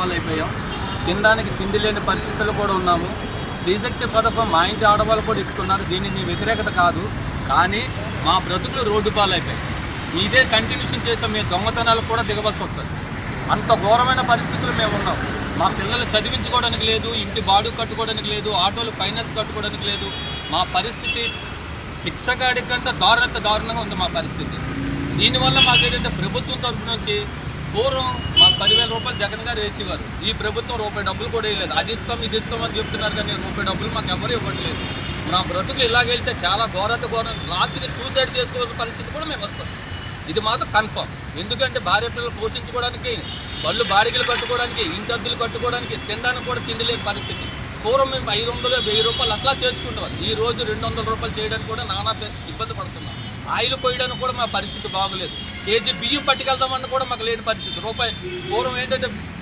పాలైపోయాం. తినడానికి తిండి లేని పరిస్థితులు కూడా ఉన్నాము. స్త్రీశక్తి పథకం మా ఇంటి ఆడవాళ్ళు కూడా ఎక్కుతున్నారు. దీనికి వ్యతిరేకత కాదు, కానీ మా బ్రతుకులు రోడ్డు పాలైపోయాయి. ఇదే కంటిన్యూషన్ చేస్తే మేము దొంగతనాలకు కూడా దిగవలసి వస్తుంది. అంత ఘోరమైన పరిస్థితులు మేము ఉన్నాం. మా పిల్లలు చదివించుకోవడానికి లేదు, ఇంటి బాడుగు కట్టుకోవడానికి లేదు, ఆటోలు ఫైనాన్స్ కట్టుకోవడానికి లేదు. మా పరిస్థితి భిక్షగాడి కంటే దారుణంగా ఉంది మా పరిస్థితి. దీనివల్ల మాకు ఏంటంటే ప్రభుత్వం తరఫు నుంచి పూర్వం మాకు 10,000 రూపాయలు జగన్ గారు వేసేవారు. ఈ ప్రభుత్వం రూపాయి డబ్బులు కూడా వేయలేదు. అది ఇస్తాం ఇది ఇస్తామని చెప్తున్నారు, కానీ రూపాయి డబ్బులు మాకు ఎవరు ఇవ్వట్లేదు. మా బ్రతుకులు ఇలాగెళ్తే చాలా ఘోరం లాస్ట్కి సూసైడ్ చేసుకోవాల్సిన పరిస్థితి కూడా మేము వస్తాం. ఇది మాత్రం కన్ఫర్మ్. ఎందుకంటే భార్య పిల్లలు పోషించుకోవడానికి, బళ్ళు బాడిగలు కట్టుకోవడానికి, ఇంటి అద్దెలు కట్టుకోవడానికి, తినడానికి కూడా తిండి లేని పరిస్థితి. పూర్వం మేము 500, 1000 రూపాయలు అట్లా చేసుకుంటాం. ఈ రోజు 200 రూపాయలు చేయడానికి కూడా నానా ఇబ్బంది పడుతున్నాం. ఆయిల్ పోయడానికి కూడా మా పరిస్థితి బాగోలేదు. కేజీ బియ్యం పట్టుకెళ్దామని కూడా మాకు లేని పరిస్థితి. పూర్వం ఏంటంటే